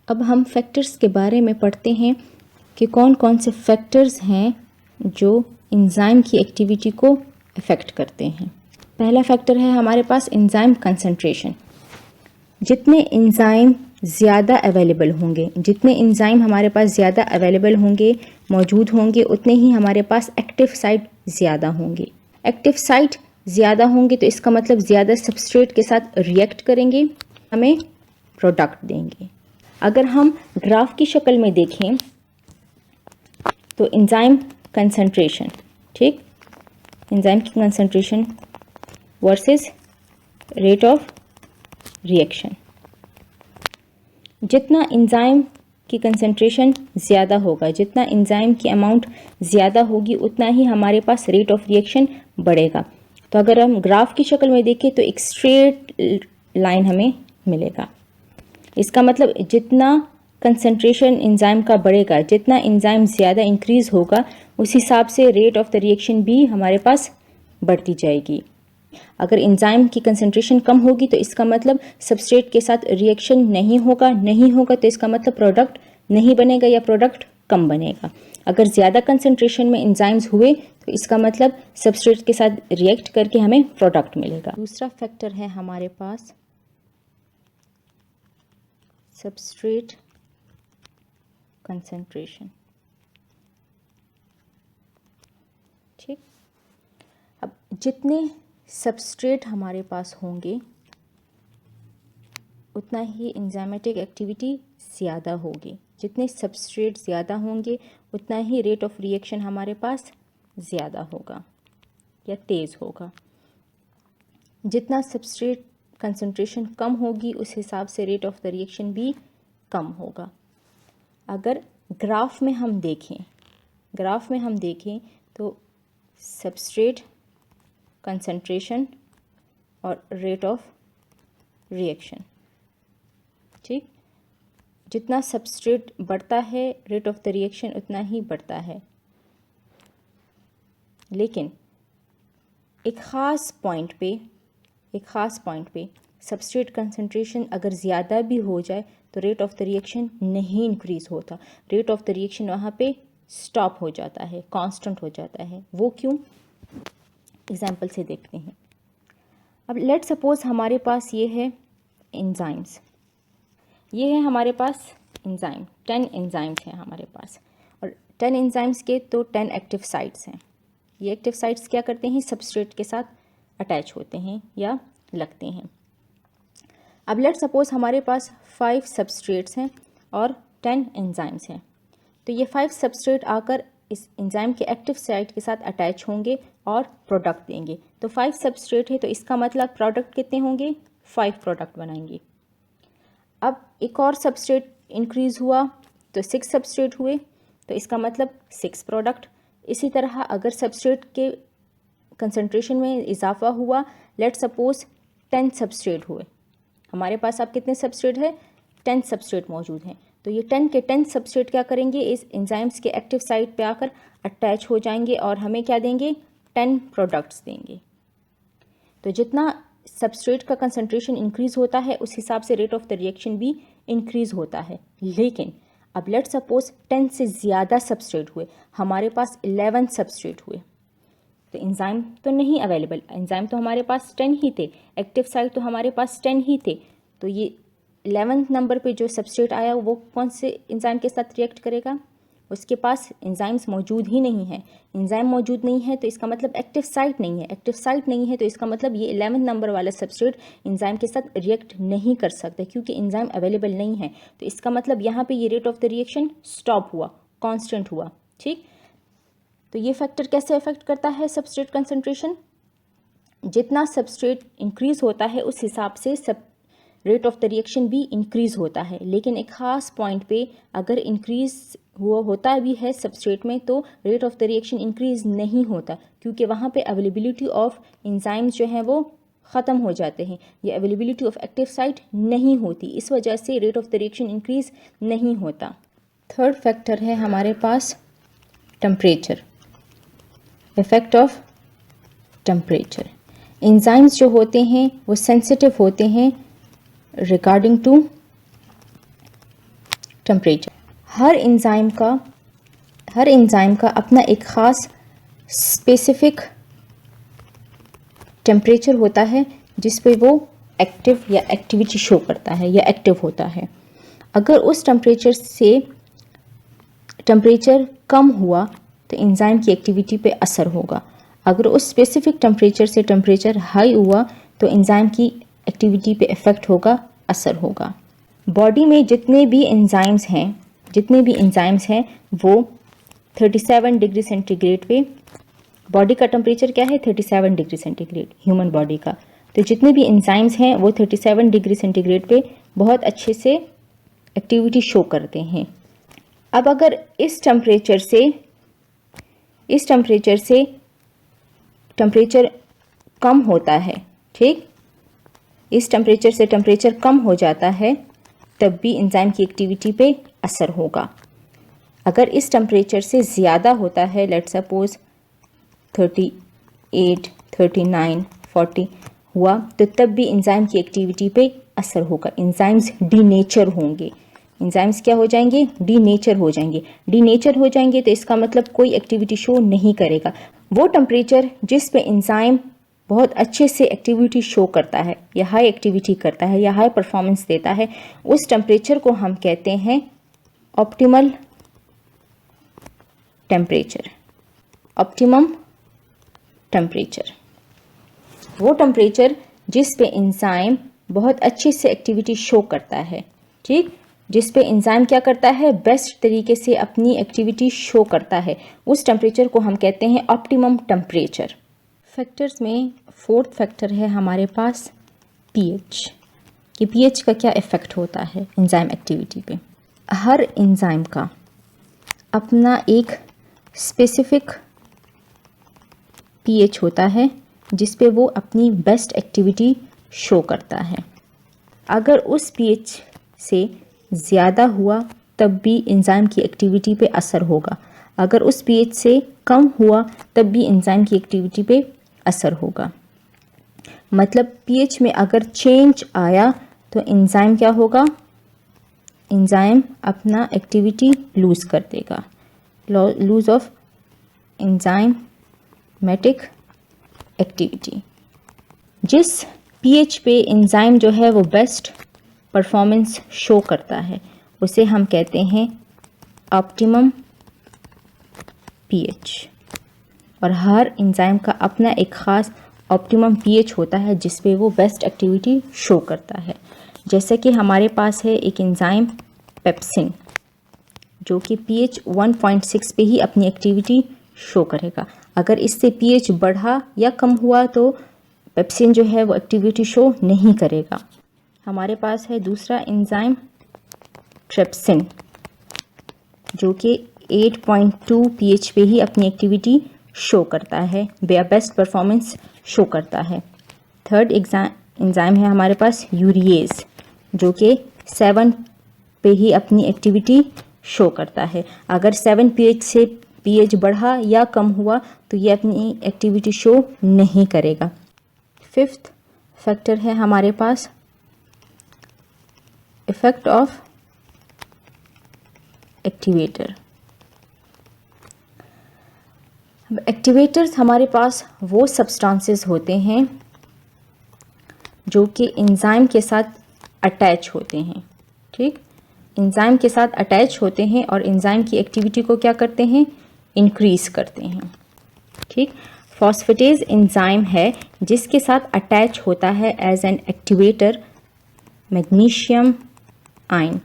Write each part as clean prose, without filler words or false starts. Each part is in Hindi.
अब हम फैक्टर्स के बारे में पढ़ते हैं कि कौन कौन से फैक्टर्स हैं जो एंजाइम की एक्टिविटी को अफेक्ट करते हैं। पहला फैक्टर है हमारे पास एंजाइम कंसंट्रेशन। जितने एंजाइम ज़्यादा अवेलेबल होंगे, जितने एंजाइम हमारे पास ज़्यादा अवेलेबल होंगे, मौजूद होंगे, उतने ही हमारे पास एक्टिव साइट ज़्यादा होंगे। एक्टिव साइट ज़्यादा होंगे तो इसका मतलब ज़्यादा सबस्ट्रेट के साथ रिएक्ट करेंगे, हमें प्रोडक्ट देंगे। अगर हम ग्राफ की शक्ल में देखें तो एंजाइम कंसंट्रेशन, ठीक, एंजाइम की concentration versus rate of reaction. जितना एंजाइम की कंसंट्रेशन ज़्यादा होगा, जितना एंजाइम की अमाउंट ज़्यादा होगी, उतना ही हमारे पास रेट ऑफ रिएक्शन बढ़ेगा। तो अगर हम ग्राफ की शक्ल में देखें तो एक स्ट्रेट लाइन हमें मिलेगा। इसका मतलब जितना कंसंट्रेशन एंजाइम का बढ़ेगा, जितना एंजाइम ज़्यादा इंक्रीज़ होगा, उस हिसाब से रेट ऑफ द रिएक्शन भी हमारे पास बढ़ती जाएगी। अगर एंजाइम की कंसंट्रेशन कम होगी तो इसका मतलब सबस्ट्रेट के साथ रिएक्शन नहीं होगा तो इसका मतलब प्रोडक्ट नहीं बनेगा या प्रोडक्ट कम बनेगा। अगर ज़्यादा कंसंट्रेशन में एंजाइम्स हुए तो इसका मतलब सबस्ट्रेट के साथ रिएक्ट करके हमें प्रोडक्ट मिलेगा। दूसरा फैक्टर है हमारे पास सबस्ट्रेट कंसंट्रेशन, ठीक। अब जितने सबस्ट्रेट हमारे पास होंगे उतना ही एंजाइमेटिक एक्टिविटी ज़्यादा होगी। जितने सबस्ट्रेट ज़्यादा होंगे उतना ही रेट ऑफ रिएक्शन हमारे पास ज़्यादा होगा या तेज़ होगा। जितना सबस्ट्रेट कंसंट्रेशन कम होगी उस हिसाब से रेट ऑफ द रिएक्शन भी कम होगा। अगर ग्राफ में हम देखें तो सबस्ट्रेट कंसंट्रेशन और रेट ऑफ रिएक्शन, ठीक, जितना सबस्ट्रेट बढ़ता है रेट ऑफ द रिएक्शन उतना ही बढ़ता है। लेकिन एक ख़ास पॉइंट पे सबस्ट्रेट कंसंट्रेशन अगर ज़्यादा भी हो जाए तो रेट ऑफ द रिएक्शन नहीं इंक्रीज़ होता। रेट ऑफ द रिएक्शन वहाँ पे स्टॉप हो जाता है, कांस्टेंट हो जाता है। वो क्यों? एग्जाम्पल से देखते हैं। अब लेट सपोज हमारे पास ये है एंजाइम्स, ये है हमारे पास एंजाइम, 10 एंजाइम्स हैं हमारे पास, और 10 एंजाइम्स के तो 10 एक्टिव साइट्स हैं। ये एक्टिव साइट्स क्या करते हैं? सबस्ट्रेट के साथ अटैच होते हैं या लगते हैं। अब लेट सपोज हमारे पास 5 सबस्ट्रेट्स हैं और 10 एंजाइम्स हैं, तो ये 5 सबस्ट्रेट आकर इस एंजाइम के एक्टिव साइट के साथ अटैच होंगे और प्रोडक्ट देंगे। तो 5 सबस्ट्रेट है तो इसका मतलब प्रोडक्ट कितने होंगे? 5 प्रोडक्ट बनाएंगे। अब एक और सबस्ट्रेट इंक्रीज़ हुआ तो 6 सबस्ट्रेट हुए, तो इसका मतलब 6 प्रोडक्ट। इसी तरह अगर सबस्ट्रेट के कंसंट्रेशन में इजाफा हुआ, लेट सपोज 10 सबस्ट्रेट हुए, हमारे पास अब कितने सबस्ट्रेट है? 10 सबस्ट्रेट मौजूद हैं। तो ये 10 के 10 सबस्ट्रेट क्या करेंगे? इस एंजाइम्स के एक्टिव साइट पे आकर अटैच हो जाएंगे और हमें क्या देंगे? 10 प्रोडक्ट्स देंगे। तो जितना सबस्ट्रेट का कंसंट्रेशन इंक्रीज़ होता है उस हिसाब से रेट ऑफ द रिएक्शन भी इंक्रीज़ होता है। लेकिन अब लेट सपोज 10 से ज़्यादा सबस्ट्रेट हुए, हमारे पास 11 सबस्ट्रेट हुए, तो एंजाइम तो नहीं अवेलेबल, एंजाइम तो हमारे पास 10 ही थे, एक्टिव साइट तो हमारे पास 10 ही थे। तो ये 11th नंबर पे जो सबस्ट्रेट आया वो कौन से एंजाइम के साथ रिएक्ट करेगा? उसके पास एंजाइम्स मौजूद ही नहीं है। एंजाइम मौजूद नहीं है तो इसका मतलब एक्टिव साइट नहीं है। एक्टिव साइट नहीं है तो इसका मतलब ये 11th नंबर वाला सबस्ट्रेट एंजाइम के साथ रिएक्ट नहीं कर सकता, क्योंकि एंजाइम अवेलेबल नहीं है। तो इसका मतलब यहाँ पे ये rate of the reaction stop हुआ, कांस्टेंट हुआ, ठीक। तो ये फैक्टर कैसे अफेक्ट करता है सबस्ट्रेट कंसंट्रेशन? जितना सबस्ट्रेट इंक्रीज़ होता है उस हिसाब से सब रेट ऑफ द रिएक्शन भी इंक्रीज़ होता है। लेकिन एक ख़ास पॉइंट पे अगर इंक्रीज़ होता भी है सबस्ट्रेट में तो rate of the reaction increase नहीं होता, क्योंकि वहाँ पे अवेलेबिलिटी ऑफ एंजाइम्स जो हैं वो ख़त्म हो जाते हैं, या अवेलेबिलिटी ऑफ एक्टिव साइट नहीं होती। इस वजह से rate of the reaction increase नहीं होता। थर्ड फैक्टर है हमारे पास temperature, effect of temperature. Enzymes जो होते हैं वो सेंसिटिव होते हैं रिगार्डिंग टू टेम्परेचर। हर एंजाइम का अपना एक ख़ास स्पेसिफिक टेम्परेचर होता है जिस पे वो एक्टिव या एक्टिविटी शो करता है या एक्टिव होता है। अगर उस टेम्परेचर कम हुआ तो एंजाइम की एक्टिविटी पे असर होगा। अगर उस स्पेसिफिक टेम्परेचर से टेम्परेचर हाई हुआ तो एंजाइम की एक्टिविटी पे इफ़ेक्ट होगा, असर होगा। बॉडी में जितने भी एंजाइम्स हैं वो 37 डिग्री सेंटीग्रेड पे, बॉडी का टेम्परेचर क्या है 37 डिग्री सेंटीग्रेड ह्यूमन बॉडी का, तो जितने भी एंजाइम्स हैं वो 37 डिग्री सेंटीग्रेड पे बहुत अच्छे से एक्टिविटी शो करते हैं। अब अगर इस टेम्परेचर से टेम्परेचर कम होता है, ठीक, इस टेम्परेचर से टेम्परेचर कम हो जाता है तब भी एंजाइम की एक्टिविटी पे असर होगा। अगर इस टेम्परेचर से ज़्यादा होता है, लेट्स सपोज 38, 39, 40 हुआ तो तब भी एंजाइम की एक्टिविटी पे असर होगा। एंजाइम्स डीनेचर होंगे। एंजाइम्स क्या हो जाएंगे? डीनेचर हो जाएंगे। डीनेचर हो जाएंगे तो इसका मतलब कोई एक्टिविटी शो नहीं करेगा। वो टेम्परेचर जिस पे एंजाइम बहुत अच्छे से एक्टिविटी शो करता है या हाई एक्टिविटी करता है या हाई परफॉर्मेंस देता है, उस टेम्परेचर को हम कहते हैं ऑप्टिमल टेम्परेचर। ऑप्टिमम टेम्परेचर वो टेम्परेचर जिस पे एंजाइम बहुत अच्छे से एक्टिविटी शो करता है, ठीक, जिस पे एंजाइम क्या करता है, बेस्ट तरीके से अपनी एक्टिविटी शो करता है, उस टेम्परेचर को हम कहते हैं ऑप्टिमम टेम्परेचर। फैक्टर्स में फोर्थ फैक्टर है हमारे पास पीएच। कि पीएच का क्या इफ़ेक्ट होता है एंजाइम एक्टिविटी पे। हर एंजाइम का अपना एक स्पेसिफिक पीएच होता है जिस पे वो अपनी बेस्ट एक्टिविटी शो करता है। अगर उस पीएच से ज़्यादा हुआ तब भी एंजाइम की एक्टिविटी पे असर होगा। अगर उस पीएच से कम हुआ तब भी एंजाइम की एक्टिविटी पे असर होगा। मतलब पीएच में अगर चेंज आया तो एंजाइम क्या होगा, एंजाइम अपना एक्टिविटी लूज़ कर देगा। Loose of enzymatic activity. जिस पीएच पे एंजाइम जो है वो बेस्ट परफॉर्मेंस शो करता है उसे हम कहते हैं ऑप्टिमम पीएच। और हर एंजाइम का अपना एक ख़ास ऑप्टिमम पीएच होता है जिस पे वो बेस्ट एक्टिविटी शो करता है। जैसे कि हमारे पास है एक एंजाइम पेप्सिन जो कि पीएच 1.6 पे ही अपनी एक्टिविटी शो करेगा। अगर इससे पीएच बढ़ा या कम हुआ तो पेप्सिन जो है वो एक्टिविटी शो नहीं करेगा। हमारे पास है दूसरा एंजाइम ट्रिप्सिन जो कि 8.2 पीएच पे ही अपनी एक्टिविटी शो करता है, बेस्ट परफॉर्मेंस शो करता है। थर्ड एंजाइम है हमारे पास यूरिएज जो कि 7 पे ही अपनी एक्टिविटी शो करता है। अगर 7 पीएच से पीएच बढ़ा या कम हुआ तो ये अपनी एक्टिविटी शो नहीं करेगा। फिफ्थ फैक्टर है हमारे पास इफेक्ट ऑफ एक्टिवेटर। एक्टिवेटर्स हमारे पास वो सब्सटेंसेस होते हैं जो कि एंजाइम के साथ अटैच होते हैं, ठीक, एंजाइम के साथ अटैच होते हैं और एंजाइम की एक्टिविटी को क्या करते हैं, इंक्रीज करते हैं, ठीक। फॉस्फेटेज एंजाइम है जिसके साथ अटैच होता है as an activator magnesium ion.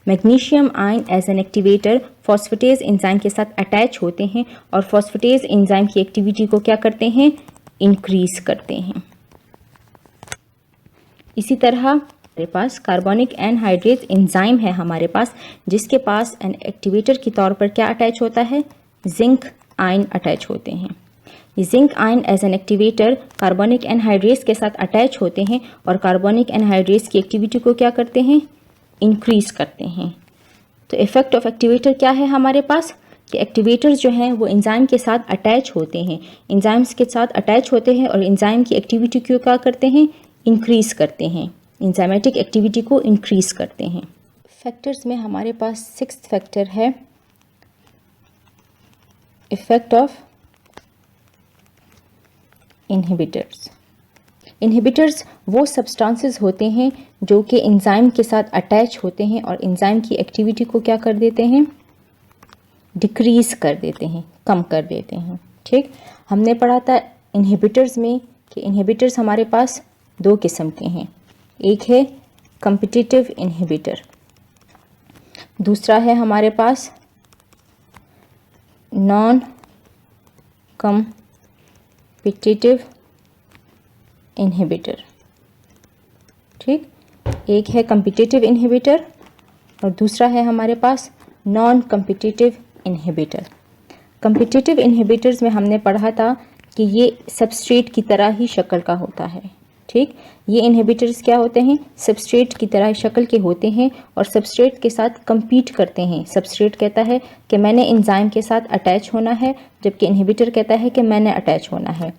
Magnesium ion as an activator phosphatase enzyme के साथ अटैच होते हैं और फॉस्फेटेज एंजाइम की एक्टिविटी को क्या करते हैं, इंक्रीज करते हैं। इसी तरह हमारे पास कार्बोनिक एनहाइड्रेज एंजाइम है हमारे पास जिसके पास एन एक्टिवेटर के तौर पर क्या अटैच होता है, जिंक आयन अटैच होते हैं। ये zinc ion as an activator carbonic anhydrase के साथ अटैच होते हैं और कार्बोनिक एनहाइड्रेज की एक्टिविटी को क्या करते हैं, इंक्रीज करते हैं। तो इफेक्ट ऑफ एक्टिवेटर क्या है हमारे पास कि एक्टिवेटर्स जो हैं वो एंजाइम के साथ अटैच होते हैं, एंजाइम्स के साथ अटैच होते हैं और एंजाइम की एक्टिविटी को क्या करते हैं, इंक्रीज करते हैं, एंजाइमेटिक एक्टिविटी को इंक्रीज करते हैं। फैक्टर्स में हमारे पास 6th फैक्टर है इफेक्ट ऑफ इनहिबिटर्स। इनहिबिटर्स वो सब्सटेंसेस होते हैं जो कि एंजाइम के साथ अटैच होते हैं और एंजाइम की एक्टिविटी को क्या कर देते हैं, डिक्रीज कर देते हैं, कम कर देते हैं। ठीक, हमने पढ़ा था इनहिबिटर्स में कि इनहिबिटर्स हमारे पास 2 किस्म के हैं, एक है कॉम्पिटिटिव इनहिबिटर, दूसरा है हमारे पास नॉन कॉम्पिटिटिव इनहिबिटर। ठीक, एक है कॉम्पिटिटिव इनहिबिटर और दूसरा है हमारे पास non competitive inhibitor. Competitive inhibitors में हमने पढ़ा था कि ये सबस्ट्रेट की तरह ही शक्ल का होता है। ठीक, ये इनहिबिटर्स क्या होते हैं, सबस्ट्रेट की तरह शक्ल के होते हैं और सबस्ट्रेट के साथ compete करते हैं। सबस्ट्रेट कहता है कि मैंने एंजाइम के साथ अटैच होना है, जबकि इनहिबिटर कहता है कि मैंने अटैच होना है।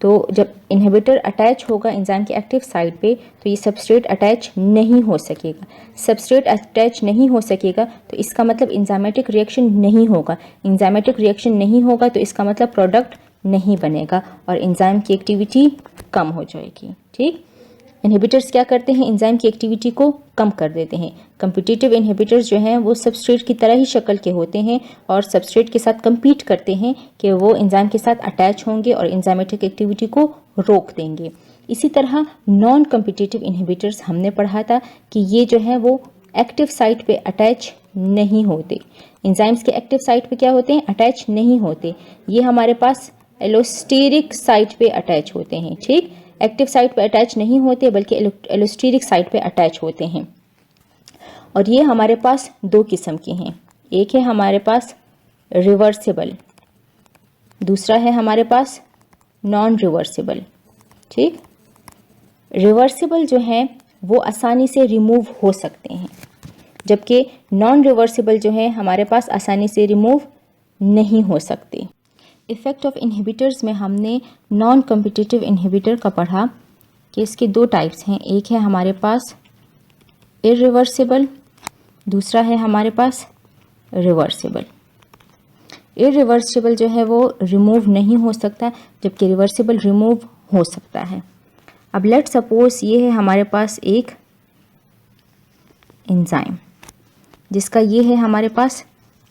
तो जब इनहिबिटर अटैच होगा एंजाइम की एक्टिव साइट पे तो ये सबस्ट्रेट अटैच नहीं हो सकेगा। सबस्ट्रेट अटैच नहीं हो सकेगा तो इसका मतलब एंजाइमेटिक रिएक्शन नहीं होगा। एंजाइमेटिक रिएक्शन नहीं होगा तो इसका मतलब प्रोडक्ट नहीं बनेगा और एंजाइम की एक्टिविटी कम हो जाएगी। ठीक, इनहिबिटर्स क्या करते हैं, एंजाइम की एक्टिविटी को कम कर देते हैं। कॉम्पिटिटिव इनहिबिटर्स जो हैं वो सबस्ट्रेट की तरह ही शक्ल के होते हैं और सबस्ट्रेट के साथ compete करते हैं कि वो एंजाइम के साथ अटैच होंगे और एंजाइमेटिक एक्टिविटी को रोक देंगे। इसी तरह नॉन कॉम्पिटिटिव इनहिबिटर्स हमने पढ़ा था कि ये जो है वो एक्टिव साइट पे अटैच नहीं होते। एंजाइम्स के एक्टिव साइट पे क्या होते हैं, अटैच नहीं होते। ये हमारे पास एलोस्टेरिक साइट पे अटैच होते हैं। ठीक, एक्टिव साइट पे अटैच नहीं होते बल्कि एलोस्टेरिक साइट पे अटैच होते हैं। और ये हमारे पास 2 किस्म के हैं, एक है हमारे पास रिवर्सिबल, दूसरा है हमारे पास नॉन रिवर्सिबल। ठीक, रिवर्सिबल जो है वो आसानी से रिमूव हो सकते हैं, जबकि नॉन रिवर्सिबल जो है हमारे पास आसानी से रिमूव नहीं हो सकते। इफ़ेक्ट ऑफ इनहिबिटर्स में हमने नॉन कॉम्पिटिटिव इनहिबिटर का पढ़ा कि इसके 2 टाइप्स हैं, एक है हमारे पास इरिवर्सिबल, दूसरा है हमारे पास रिवर्सिबल। इरिवर्सिबल जो है वो रिमूव नहीं हो सकता जबकि रिवर्सिबल रिमूव हो सकता है। अब लेट सपोज ये है हमारे पास एक एंजाइम जिसका ये है हमारे पास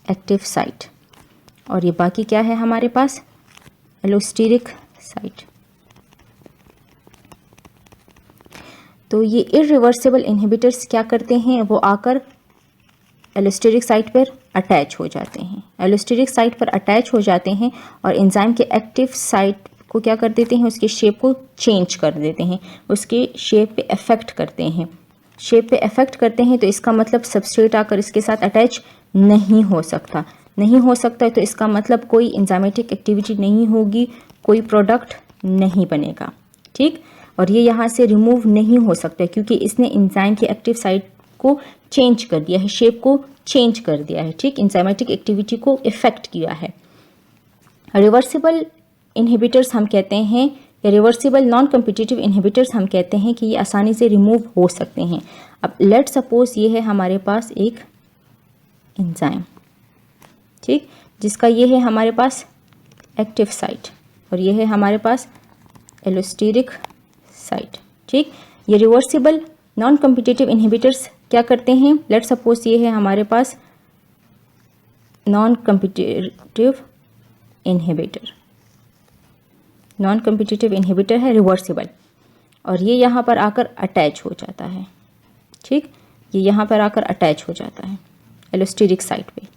एक्टिव साइट और ये बाकी क्या है हमारे पास एलोस्टेरिक साइट। तो ये इरिवर्सिबल इनहिबिटर्स क्या करते हैं, वो आकर एलोस्टेरिक साइट पर अटैच हो जाते हैं। एलोस्टेरिक साइट पर अटैच हो जाते हैं और एंजाइम के एक्टिव साइट को क्या कर देते हैं, उसके शेप को चेंज कर देते हैं, उसके शेप पे अफेक्ट करते हैं। शेप पे अफेक्ट करते हैं तो इसका मतलब सबस्ट्रेट आकर इसके साथ अटैच नहीं हो सकता। नहीं हो सकता है तो इसका मतलब कोई एंजाइमेटिक एक्टिविटी नहीं होगी, कोई प्रोडक्ट नहीं बनेगा। ठीक, और ये यहाँ से रिमूव नहीं हो सकता क्योंकि इसने एंजाइम की एक्टिव साइट को चेंज कर दिया है, शेप को चेंज कर दिया है। ठीक, एंजाइमेटिक एक्टिविटी को इफेक्ट किया है। रिवर्सिबल इनहिबिटर्स हम कहते हैं, रिवर्सिबल नॉन कॉम्पिटिटिव इनहिबिटर्स हम कहते हैं कि ये आसानी से रिमूव हो सकते हैं। अब लेट सपोज ये है हमारे पास एक एंजाइम, ठीक, जिसका ये है हमारे पास एक्टिव साइट और ये है हमारे पास एलोस्टेरिक साइट। ठीक, ये रिवर्सिबल नॉन कॉम्पिटिटिव इनहिबिटर्स क्या करते हैं, लेट सपोज ये है हमारे पास non competitive inhibitor, non competitive inhibitor है रिवर्सिबल और ये यहाँ पर आकर अटैच हो जाता है। ठीक, ये यहाँ पर आकर अटैच हो जाता है एलोस्टेरिक साइट पे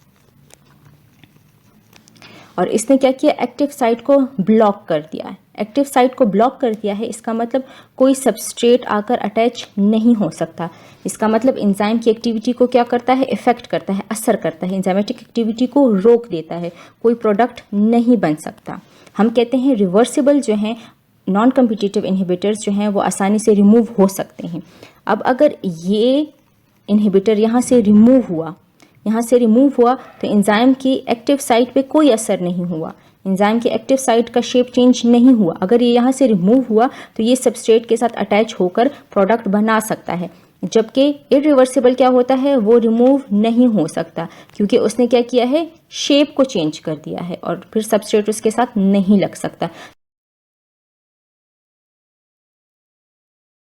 और इसने क्या किया, एक्टिव साइट को ब्लॉक कर दिया है। एक्टिव साइट को ब्लॉक कर दिया है, इसका मतलब कोई सबस्ट्रेट आकर अटैच नहीं हो सकता। इसका मतलब एंजाइम की एक्टिविटी को क्या करता है, इफेक्ट करता है, असर करता है, एंजाइमेटिक एक्टिविटी को रोक देता है, कोई प्रोडक्ट नहीं बन सकता। हम कहते हैं रिवर्सिबल जो हैं नॉन कॉम्पिटिटिव इनहिबिटर्स जो हैं वो आसानी से रिमूव हो सकते हैं। अब अगर ये इनहिबिटर यहाँ से रिमूव हुआ तो एंजाइम की एक्टिव साइट पे कोई असर नहीं हुआ, एंजाइम की एक्टिव साइट का शेप चेंज नहीं हुआ। अगर ये यहाँ से रिमूव हुआ तो ये सबस्ट्रेट के साथ अटैच होकर प्रोडक्ट बना सकता है। जबकि इरिवर्सिबल क्या होता है, वो रिमूव नहीं हो सकता क्योंकि उसने क्या किया है, शेप को चेंज कर दिया है और फिर सबस्ट्रेट उसके साथ नहीं लग सकता।